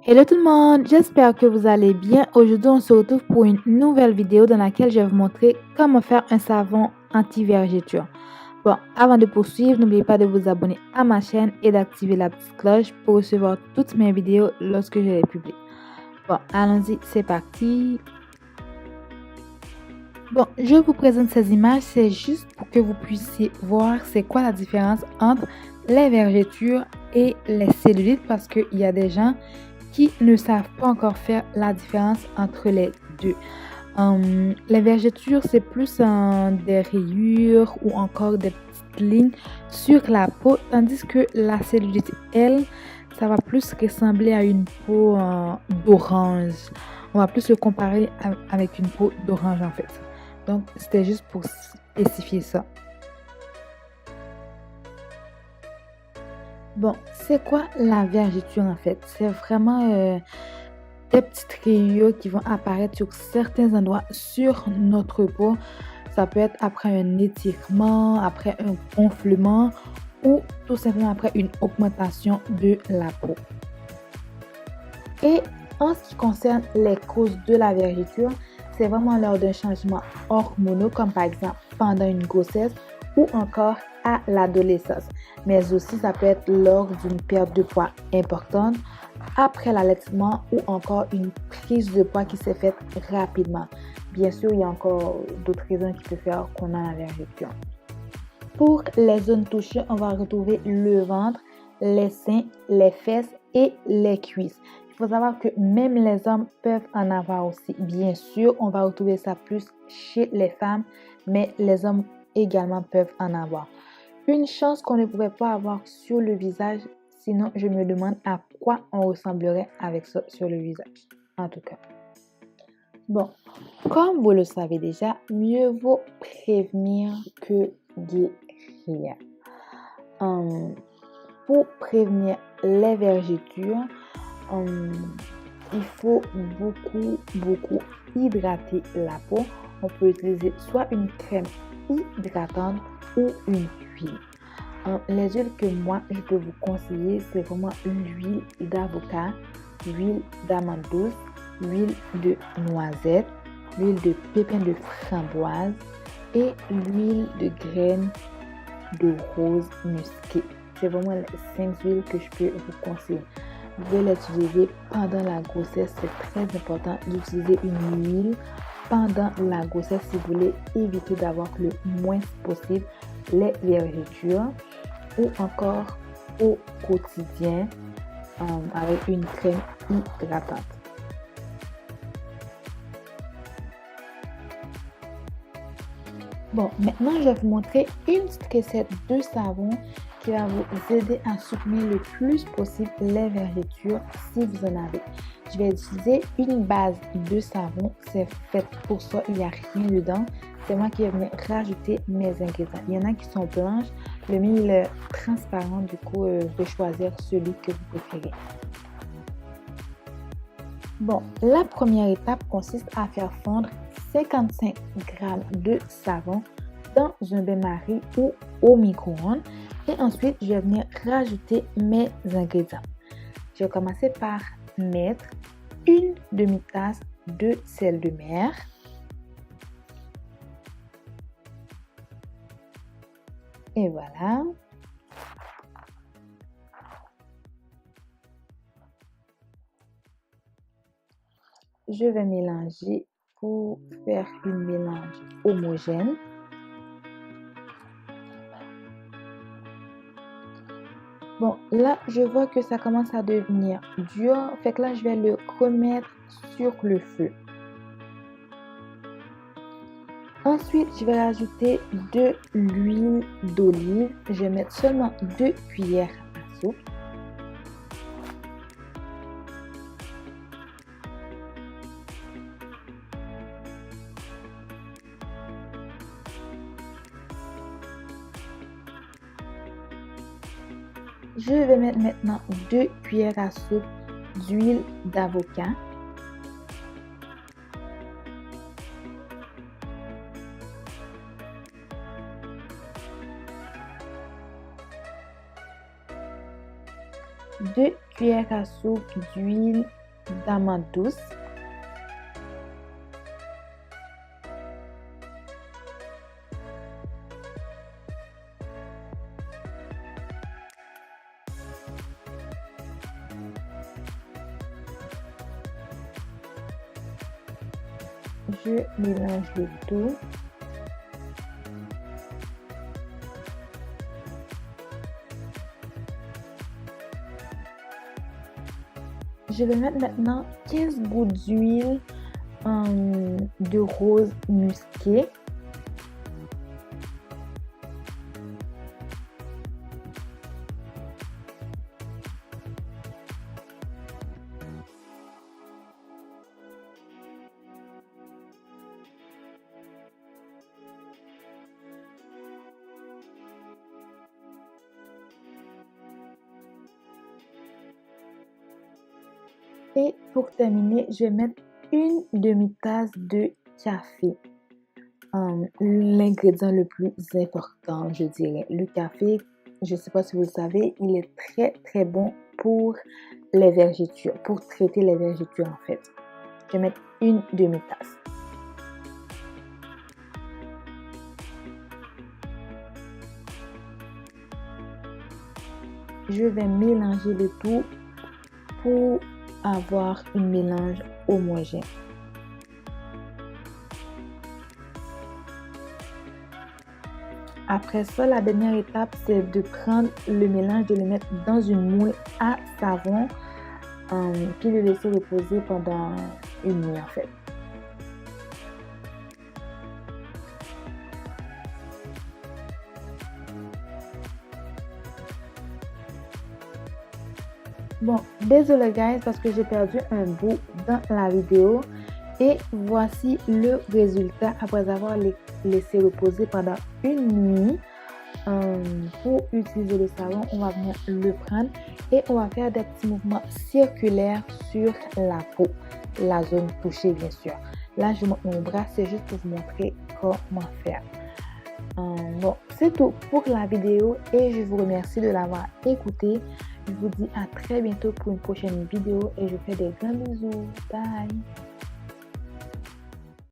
Hello tout le monde, j'espère que vous allez bien. Aujourd'hui, on se retrouve pour une nouvelle vidéo dans laquelle je vais vous montrer comment faire un savon anti-vergeture. Bon, avant de poursuivre, n'oubliez pas de vous abonner à ma chaîne et d'activer la petite cloche pour recevoir toutes mes vidéos lorsque je les publie. Bon, allons-y, c'est parti. Bon, je vous présente ces images, c'est juste pour que vous puissiez voir c'est quoi la différence entre les vergetures et les cellulites parce qu'il y a des gens qui ne savent pas encore faire la différence entre les deux. Les vergetures, c'est plus des rayures ou encore des petites lignes sur la peau, tandis que la cellulite, elle, ça va plus ressembler à une peau d'orange. On va plus le comparer avec une peau d'orange en fait. Donc, c'était juste pour spécifier ça. Bon, c'est quoi la vergeture en fait? C'est vraiment des petites rayures qui vont apparaître sur certains endroits sur notre peau. Ça peut être après un étirement, après un gonflement ou tout simplement après une augmentation de la peau. Et en ce qui concerne les causes de la vergeture, c'est vraiment lors d'un changement hormonal comme par exemple pendant une grossesse ou encore à l'adolescence. Mais aussi ça peut être lors d'une perte de poids importante, après l'allaitement ou encore une prise de poids qui s'est faite rapidement. Bien sûr, il y a encore d'autres raisons qui peuvent faire qu'on a la vergeture. Pour les zones touchées, on va retrouver le ventre, les seins, les fesses et les cuisses. Il faut savoir que même les hommes peuvent en avoir aussi. Bien sûr, on va retrouver ça plus chez les femmes, mais les hommes également peuvent en avoir. Une chance qu'on ne pouvait pas avoir sur le visage, sinon je me demande à quoi on ressemblerait avec ça sur le visage. En tout cas. Bon, comme vous le savez déjà, mieux vaut prévenir que guérir. Pour prévenir les vergetures, il faut beaucoup hydrater la peau. On peut utiliser soit une crème hydratante ou une huile. Les huiles que moi je peux vous conseiller, c'est vraiment l'huile d'avocat, l'huile d'amande douce, l'huile de noisette, l'huile de pépins de framboise et l'huile de graines de rose musquée. C'est vraiment les 5 huiles que je peux vous conseiller. Vous pouvez les utiliser pendant la grossesse. C'est très important d'utiliser une huile pendant la grossesse si vous voulez éviter d'avoir le moins possible les vergetures ou encore au quotidien avec une crème hydratante. Bon, maintenant je vais vous montrer une petite recette de savon qui va vous aider à supprimer le plus possible les vergetures si vous en avez. Je vais utiliser une base de savon, c'est fait pour ça, il n'y a rien dedans. C'est moi qui vais venir rajouter mes ingrédients. Il y en a qui sont blanches, le mien il est transparent, du coup je vais choisir celui que vous préférez. Bon, la première étape consiste à faire fondre 55 g de savon dans un bain-marie ou au micro-ondes. Et ensuite, je vais venir rajouter mes ingrédients. Je vais commencer par mettre une demi-tasse de sel de mer. Et voilà. Je vais mélanger pour faire un mélange homogène. Bon, là, je vois que ça commence à devenir dur. Fait que là, je vais le remettre sur le feu. Ensuite, je vais rajouter de l'huile d'olive. Je vais mettre seulement 2 cuillères à soupe. Je vais mettre maintenant 2 cuillères à soupe d'huile d'avocat. Deux cuillère à soupe d'huile d'amande douce. Je mélange le tout. Je vais mettre maintenant 15 gouttes d'huile de rose musqué. Et pour terminer, je vais mettre une demi-tasse de café. L'ingrédient le plus important, je dirais. Le café, je ne sais pas si vous le savez, il est très très bon pour les vergetures, pour traiter les vergetures en fait. Je vais mettre une demi-tasse. Je vais mélanger le tout pour avoir un mélange homogène. Après ça, la dernière étape, c'est de prendre le mélange, de le mettre dans une moule à savon, puis le laisser reposer pendant une nuit en fait. Bon, désolé guys parce que j'ai perdu un bout dans la vidéo. Et voici le résultat après avoir laissé reposer pendant une nuit. Pour utiliser le savon, on va venir le prendre et on va faire des petits mouvements circulaires sur la peau, la zone touchée bien sûr. Là, je montre mon bras, c'est juste pour vous montrer comment faire. Bon, c'est tout pour la vidéo et je vous remercie de l'avoir écouté. Je vous dis à très bientôt pour une prochaine vidéo et je vous fais des grands bisous. Bye!